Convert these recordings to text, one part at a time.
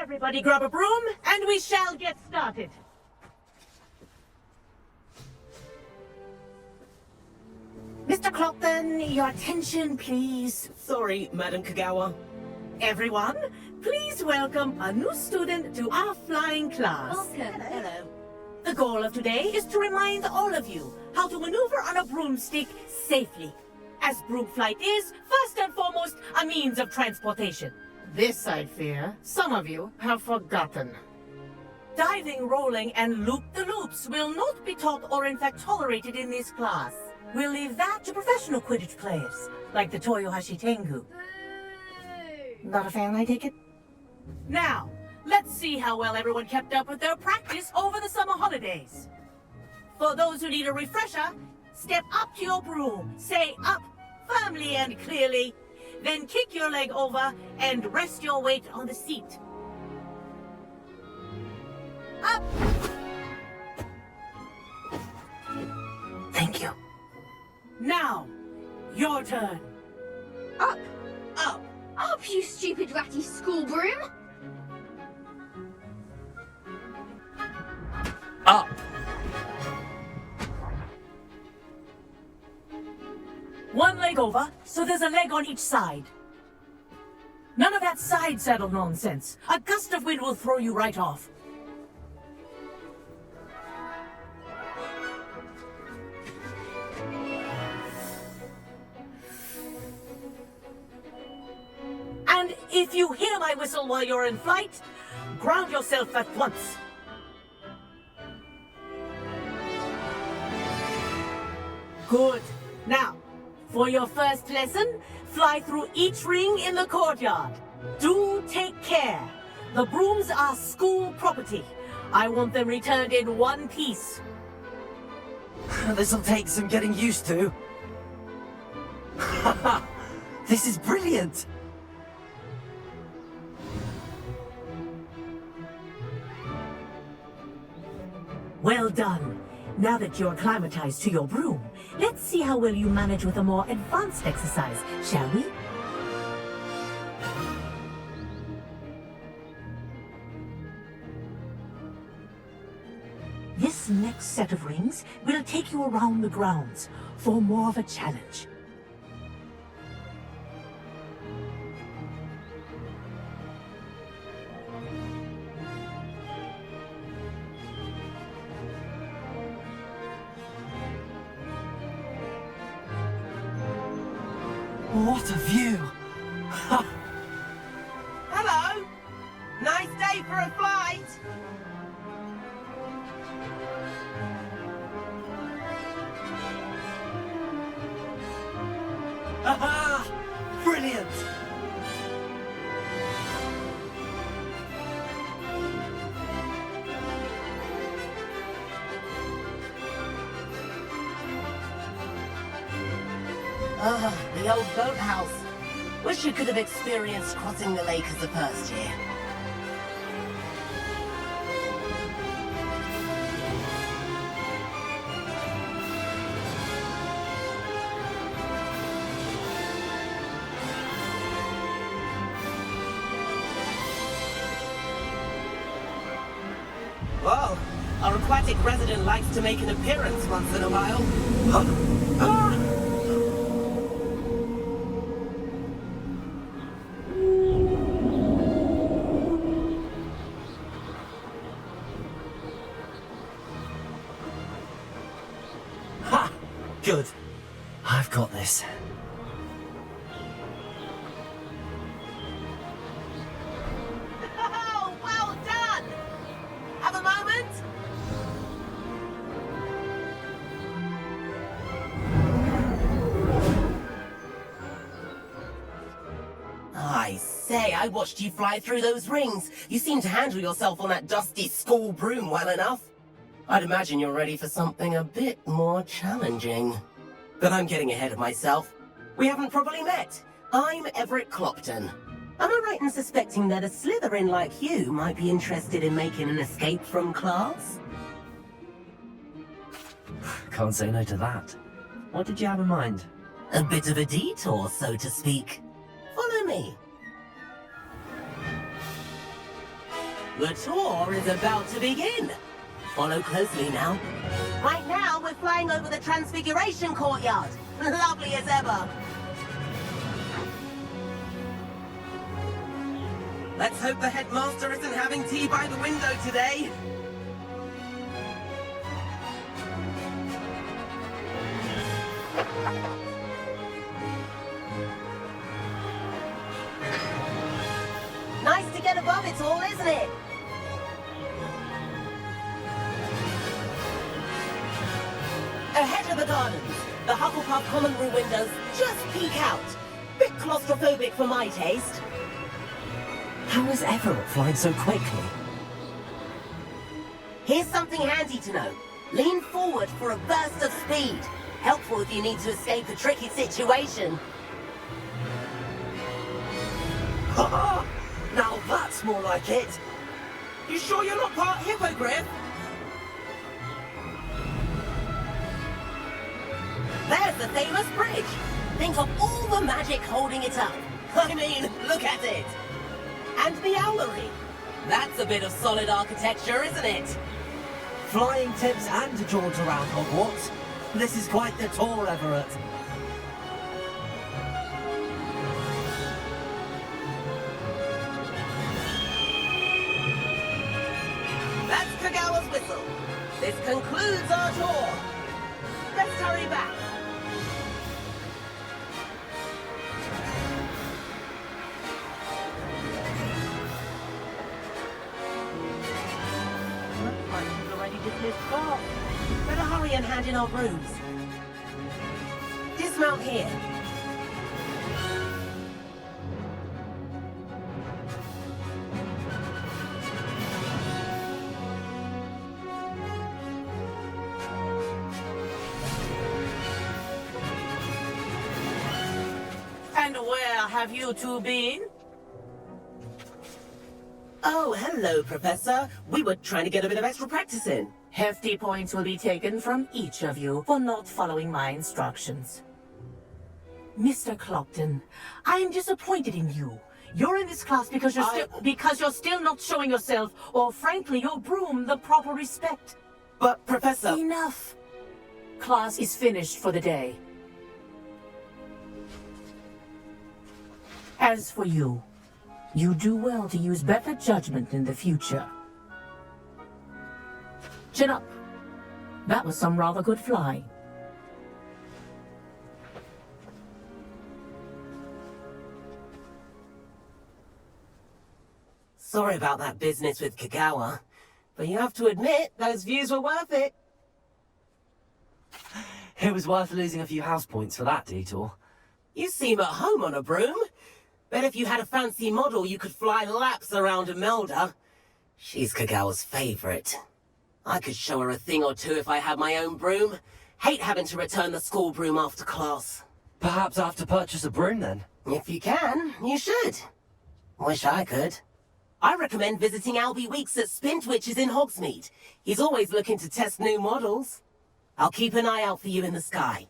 Everybody grab a broom, and we shall get started. Mr. Clockton, your attention, please. Sorry, Madam Kagawa. Everyone, please welcome a new student to our flying class. Welcome. Hello. The goal of today is to remind all of you how to maneuver on a broomstick safely, as broom flight is, first and foremost, a means of transportation. This, I fear, some of you have forgotten. Diving, rolling, and loop-the-loops will not be taught or in fact tolerated in this class. We'll leave that to professional Quidditch players, like the Toyohashi Tengu. Not a fan, I take it? Now, let's see how well everyone kept up with their practice over the summer holidays. For those who need a refresher, step up to your broom, say up firmly and clearly, then kick your leg over and rest your weight on the seat. Up! Thank you. Now, your turn. Up! Up! Up, you stupid ratty school broom! Up! One leg over, so there's a leg on each side. None of that side saddle nonsense. A gust of wind will throw you right off. And if you hear my whistle while you're in flight, ground yourself at once. Good. Now, for your first lesson, fly through each ring in the courtyard. Do take care. The brooms are school property. I want them returned in one piece. This'll take some getting used to. This is brilliant! Well done. Now that you're acclimatized to your broom, let's see how well you manage with a more advanced exercise, shall we? This next set of rings will take you around the grounds for more of a challenge. What a view! Hello! Nice day for a flight! Aha! Brilliant! The old boathouse. Wish you could have experienced crossing the lake as the first year. Whoa! Our aquatic resident likes to make an appearance once in a while. Ah! Good. I've got this. Oh, well done! Have a moment? I say, I watched you fly through those rings. You seem to handle yourself on that dusty school broom well enough. I'd imagine you're ready for something a bit more challenging. But I'm getting ahead of myself. We haven't properly met. I'm Everett Clopton. Am I right in suspecting that a Slytherin like you might be interested in making an escape from class? Can't say no to that. What did you have in mind? A bit of a detour, so to speak. Follow me. The tour is about to begin. Follow closely now. Right now, we're flying over the Transfiguration Courtyard. Lovely as ever. Let's hope the headmaster isn't having tea by the window today. Nice to get above it all, isn't it? Ahead of the gardens, the Hufflepuff common room windows just peek out. Bit claustrophobic for my taste. How is Everett flying so quickly? Here's something handy to know. Lean forward for a burst of speed. Helpful if you need to escape a tricky situation. Ha! Now that's more like it. You sure you're not part hippogriff? There's the famous bridge. Think of all the magic holding it up. I mean, look at it. And the owlery. That's a bit of solid architecture, isn't it? Flying tips and a jaunt around Hogwarts. This is quite the tour, Everett. That's Kagawa's whistle. This concludes our tour. Let's hurry back. Looks like we've already dismissed class. Better hurry and hand in our brooms. Dismount here. And where have you two been? Oh, hello, Professor. We were trying to get a bit of extra practice in. Hefty points will be taken from each of you for not following my instructions. Mr. Clopton, I am disappointed in you. You're in this class because you're still not showing yourself, or frankly, your broom the proper respect. But, Professor... Enough. Class is finished for the day. As for you, you do well to use better judgment in the future. Chin up. That was some rather good flying. Sorry about that business with Kagawa, but you have to admit, those views were worth it. It was worth losing a few house points for that detour. You seem at home on a broom. Bet if you had a fancy model, you could fly laps around Imelda. She's Kagawa's favorite. I could show her a thing or two if I had my own broom. Hate having to return the school broom after class. Perhaps I have to purchase a broom then? If you can, you should. Wish I could. I recommend visiting Albie Weeks at Spintwitches in Hogsmeade. He's always looking to test new models. I'll keep an eye out for you in the sky.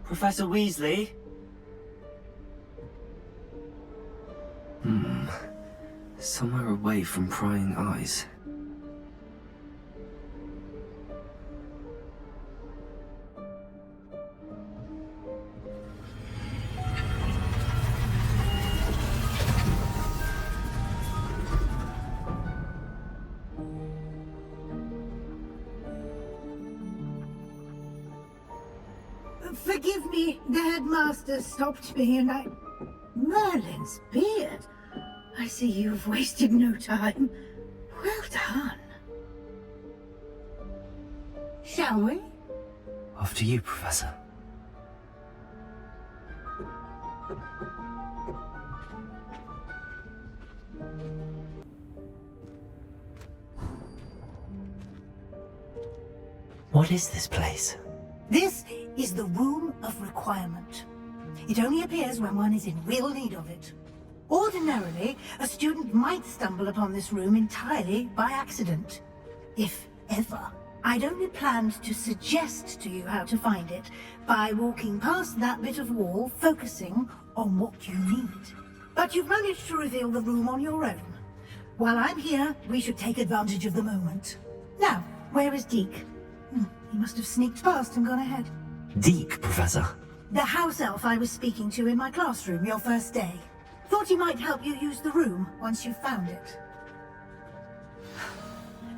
Professor Weasley? Somewhere away from prying eyes. Forgive me, the headmaster stopped me and I... Merlin's beard. I see you've wasted no time. Well done. Shall we? Off to you, Professor. What is this place? This is the Room of Requirement. It only appears when one is in real need of it. Ordinarily, a student might stumble upon this room entirely by accident. If ever. I'd only planned to suggest to you how to find it by walking past that bit of wall, focusing on what you need. But you've managed to reveal the room on your own. While I'm here, we should take advantage of the moment. Now, where is Deke? He must have sneaked past and gone ahead. Deke, Professor. The house elf I was speaking to in my classroom your first day. Thought he might help you use the room once you found it.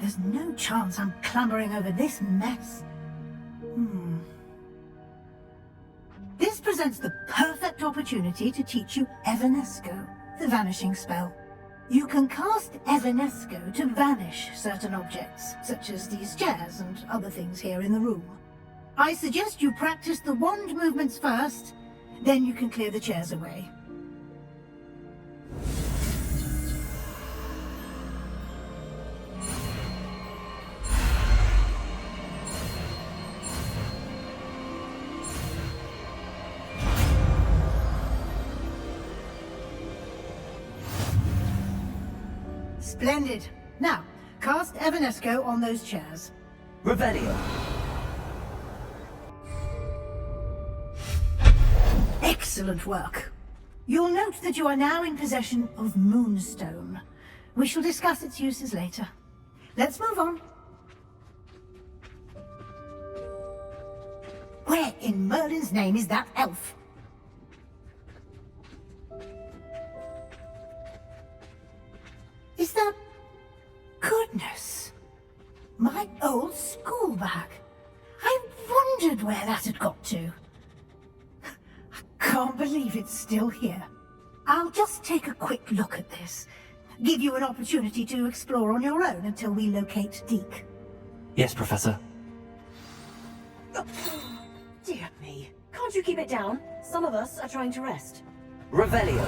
There's no chance I'm clambering over this mess. This presents the perfect opportunity to teach you Evanesco, the vanishing spell. You can cast Evanesco to vanish certain objects, such as these chairs and other things here in the room. I suggest you practice the wand movements first, then you can clear the chairs away. Splendid. Now, cast Evanesco on those chairs. Revelio. Excellent work. You'll note that you are now in possession of Moonstone. We shall discuss its uses later. Let's move on. Where in Merlin's name is that elf? Is that... Goodness! My old school bag. I wondered where that had got to. Can't believe it's still here. I'll just take a quick look at this. Give you an opportunity to explore on your own until we locate Deke. Yes, Professor. Dear me. Can't you keep it down? Some of us are trying to rest. Revelio.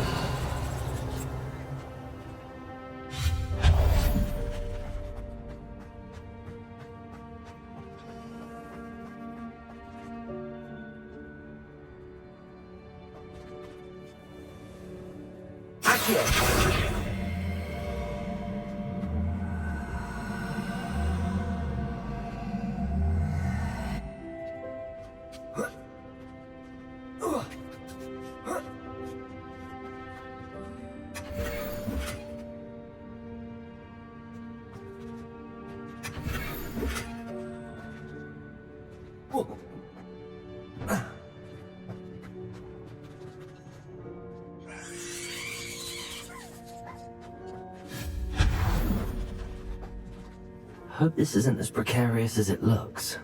Hope this isn't as precarious as it looks.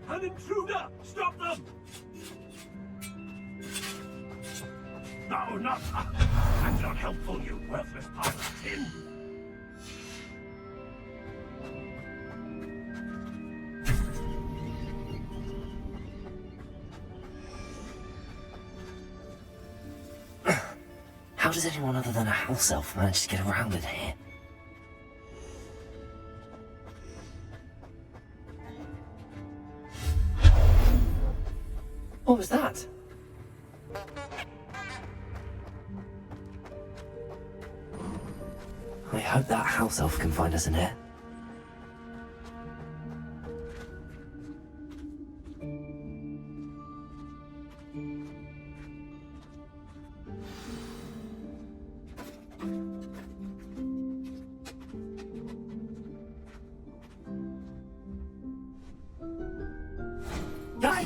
An intruder! Stop them! No, not... That's not helpful, you worthless part of tin. How does anyone other than a house elf manage to get around in here? What was that? I hope that house elf can find us in here.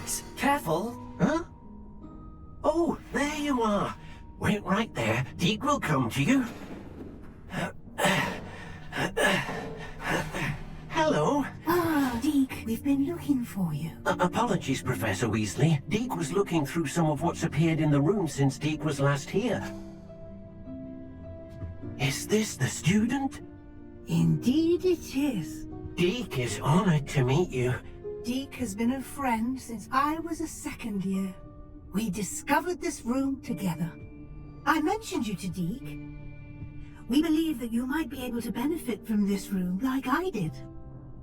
Please, careful. Huh? Oh, there you are. Wait right there. Deke will come to you. Hello. Ah, Deke, we've been looking for you. Apologies, Professor Weasley. Deke was looking through some of what's appeared in the room since Deke was last here. Is this the student? Indeed it is. Deke is honored to meet you. Deke has been a friend since I was a second year. We discovered this room together. I mentioned you to Deke. We believe that you might be able to benefit from this room like I did.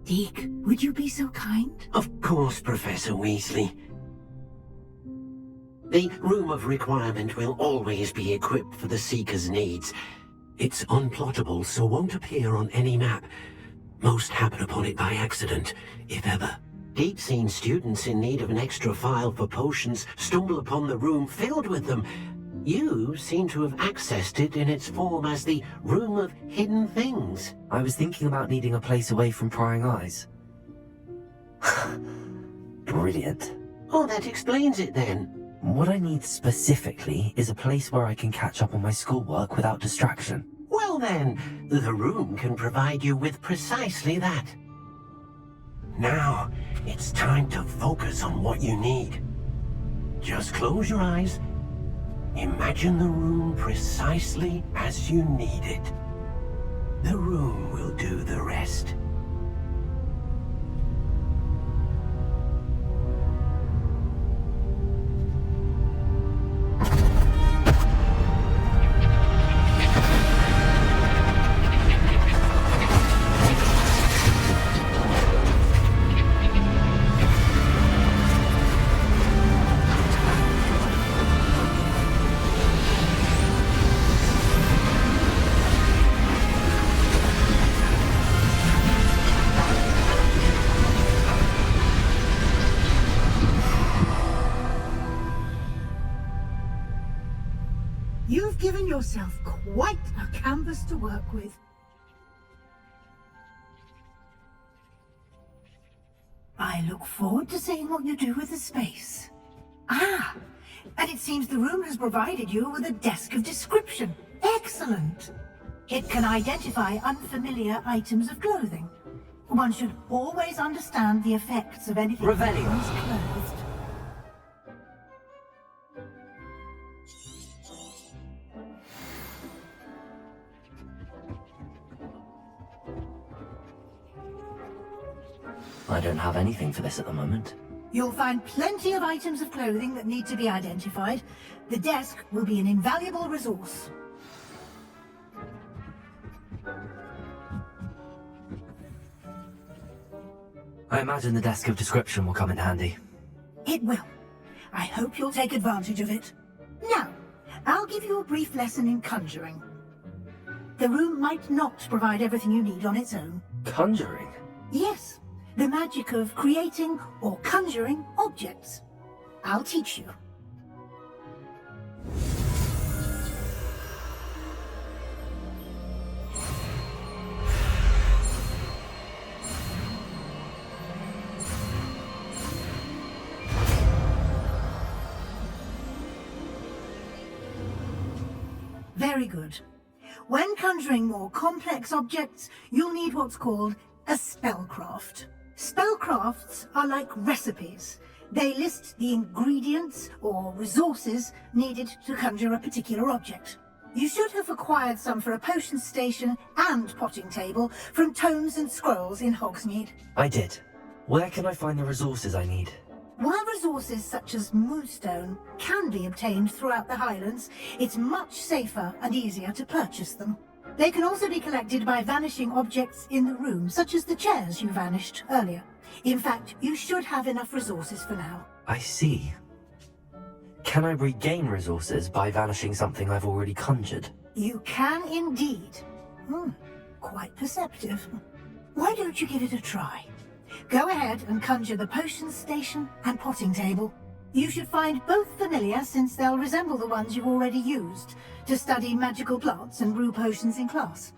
Deke, would you be so kind? Of course, Professor Weasley. The Room of Requirement will always be equipped for the Seeker's needs. It's unplottable, so won't appear on any map. Most happen upon it by accident, if ever. Deep-seen students in need of an extra file for potions stumble upon the room filled with them. You seem to have accessed it in its form as the Room of Hidden Things. I was thinking about needing a place away from prying eyes. Brilliant. Oh, that explains it then. What I need specifically is a place where I can catch up on my schoolwork without distraction. Well then, the room can provide you with precisely that. Now, it's time to focus on what you need. Just close your eyes. Imagine the room precisely as you need it. The room will do the rest. You've given yourself quite a canvas to work with. I look forward to seeing what you do with the space. Ah, and it seems the room has provided you with a desk of description. Excellent! It can identify unfamiliar items of clothing. One should always understand the effects of anything Revelio. that is clothed. I don't have anything for this at the moment. You'll find plenty of items of clothing that need to be identified. The desk will be an invaluable resource. I imagine the desk of description will come in handy. It will. I hope you'll take advantage of it. Now, I'll give you a brief lesson in conjuring. The room might not provide everything you need on its own. Conjuring? Yes, the magic of creating or conjuring objects. I'll teach you. Very good. When conjuring more complex objects, you'll need what's called a spellcraft. Spellcrafts are like recipes. They list the ingredients or resources needed to conjure a particular object. You should have acquired some for a potion station and potting table from tomes and scrolls in Hogsmeade. I did. Where can I find the resources I need? While resources such as moonstone can be obtained throughout the Highlands, it's much safer and easier to purchase them. They can also be collected by vanishing objects in the room, such as the chairs you vanished earlier. In fact, you should have enough resources for now. I see. Can I regain resources by vanishing something I've already conjured? You can indeed. Quite perceptive. Why don't you give it a try? Go ahead and conjure the potion station and potting table. You should find both familiar, since they'll resemble the ones you've already used to study magical plants and brew potions in class.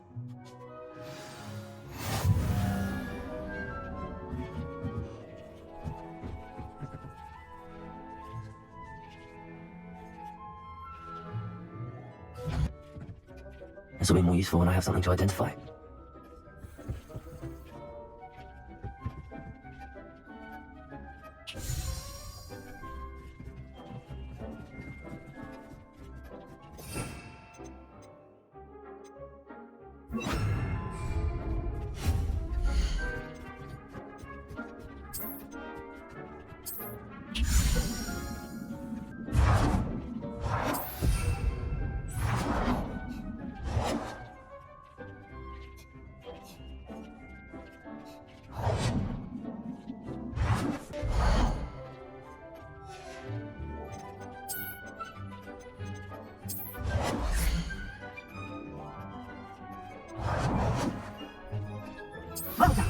This will be more useful when I have something to identify. Well done.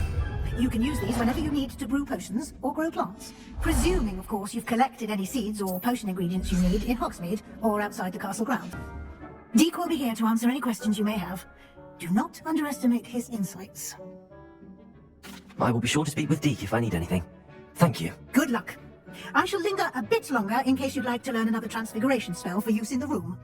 You can use these whenever you need to brew potions or grow plants. Presuming, of course, you've collected any seeds or potion ingredients you need in Hogsmeade or outside the castle ground. Deke will be here to answer any questions you may have. Do not underestimate his insights. I will be sure to speak with Deke if I need anything. Thank you. Good luck. I shall linger a bit longer in case you'd like to learn another transfiguration spell for use in the room.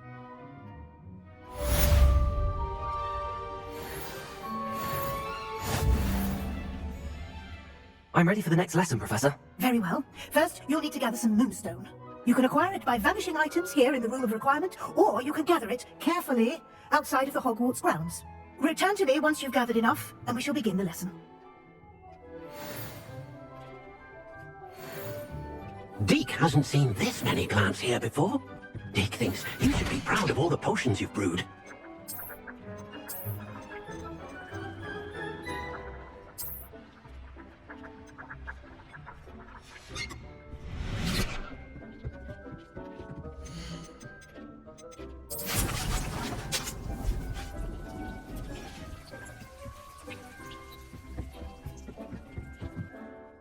I'm ready for the next lesson, Professor. Very well. First, you'll need to gather some moonstone. You can acquire it by vanishing items here in the Room of Requirement, or you can gather it carefully outside of the Hogwarts grounds. Return to me once you've gathered enough, and we shall begin the lesson. Deke hasn't seen this many plants here before. Deke thinks you should be proud of all the potions you've brewed.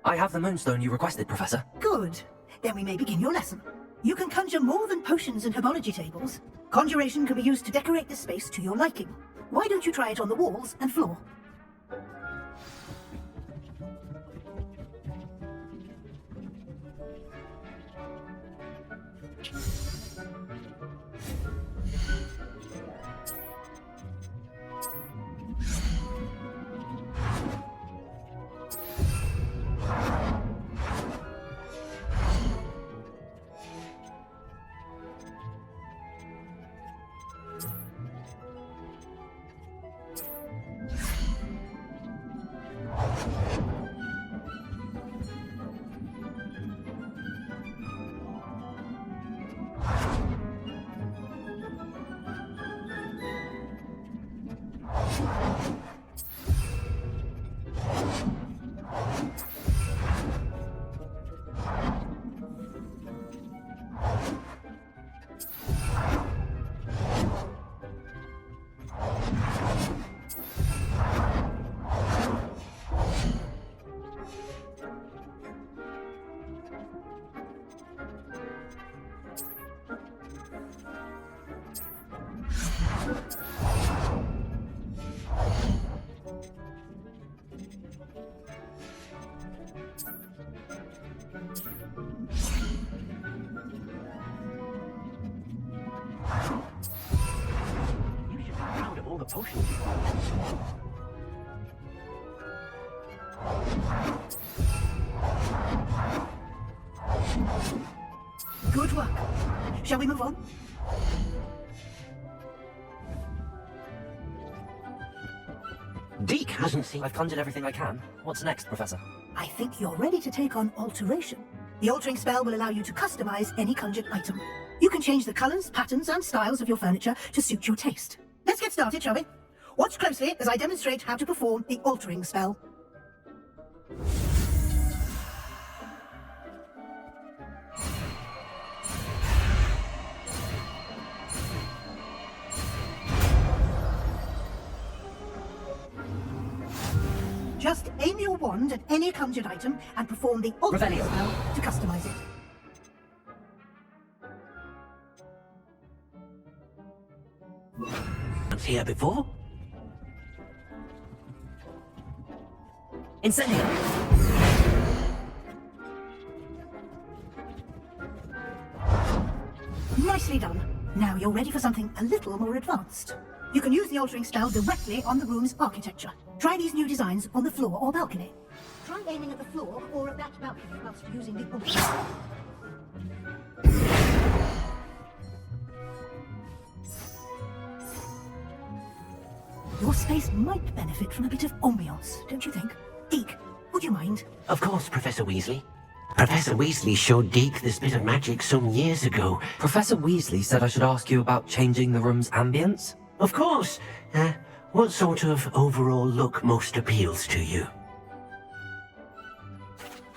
I have the moonstone you requested, Professor. Good. Then we may begin your lesson. You can conjure more than potions and herbology tables. Conjuration can be used to decorate this space to your liking. Why don't you try it on the walls and floor? You should be proud of all the potions you've brewed. Good work. Shall we move on? Deke hasn't seen... I've conjured everything I can. What's next, Professor? I think you're ready to take on Alteration. The altering spell will allow you to customize any conjured item. You can change the colors, patterns, and styles of your furniture to suit your taste. Let's get started, shall we? Watch closely as I demonstrate how to perform the altering spell. Just aim your wand at any conjured item and perform the altering Revelio. spell to customize it. Plants here before? Incendio! Nicely done. Now you're ready for something a little more advanced. You can use the altering spell directly on the room's architecture. Try these new designs on the floor or balcony. Try aiming at the floor or at that balcony whilst using the alter. Your space might benefit from a bit of ambiance, don't you think? Deke, would you mind? Of course, Professor Weasley. Professor Weasley showed Deke this bit of magic some years ago. Professor Weasley said I should ask you about changing the room's ambience? Of course. What sort of overall look most appeals to you?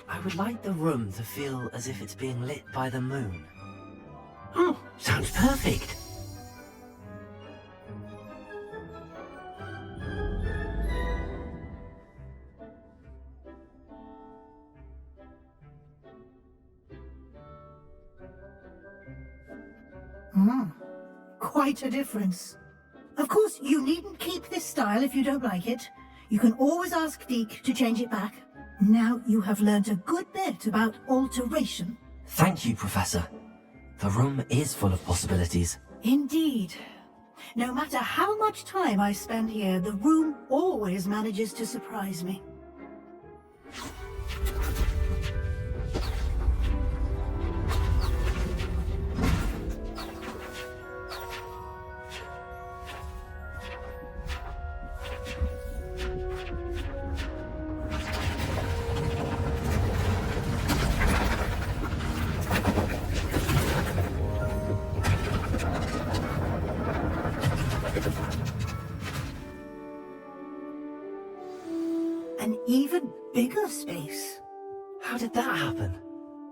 I would like the room to feel as if it's being lit by the moon. Oh, sounds perfect. Quite a difference. Of course, you needn't keep this style if you don't like it. You can always ask Deke to change it back. Now you have learnt a good bit about alteration. Thank you, Professor. The room is full of possibilities. Indeed. No matter how much time I spend here, the room always manages to surprise me. An even bigger space. How did that happen?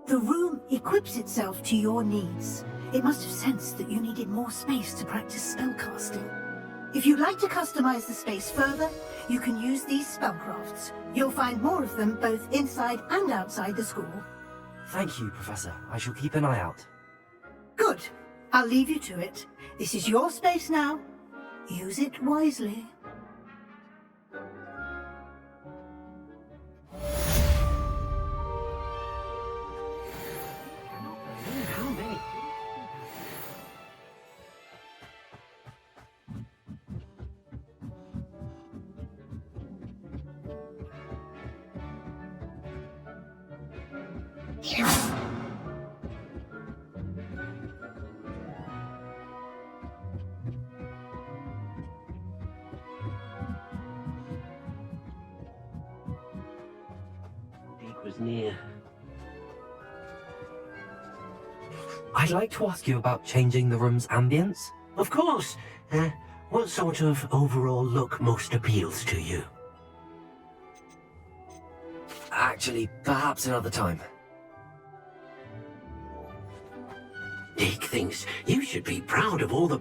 The room equips itself to your needs. It must have sensed that you needed more space to practice spellcasting. If you'd like to customize the space further, you can use these spellcrafts. You'll find more of them both inside and outside the school. Thank you, Professor. I shall keep an eye out. Good. I'll leave you to it. This is your space now. Use it wisely. Deke was near. I'd like to ask you about changing the room's ambience. Of course. What sort of overall look most appeals to you? Actually, perhaps another time. Deke thinks you should be proud of all the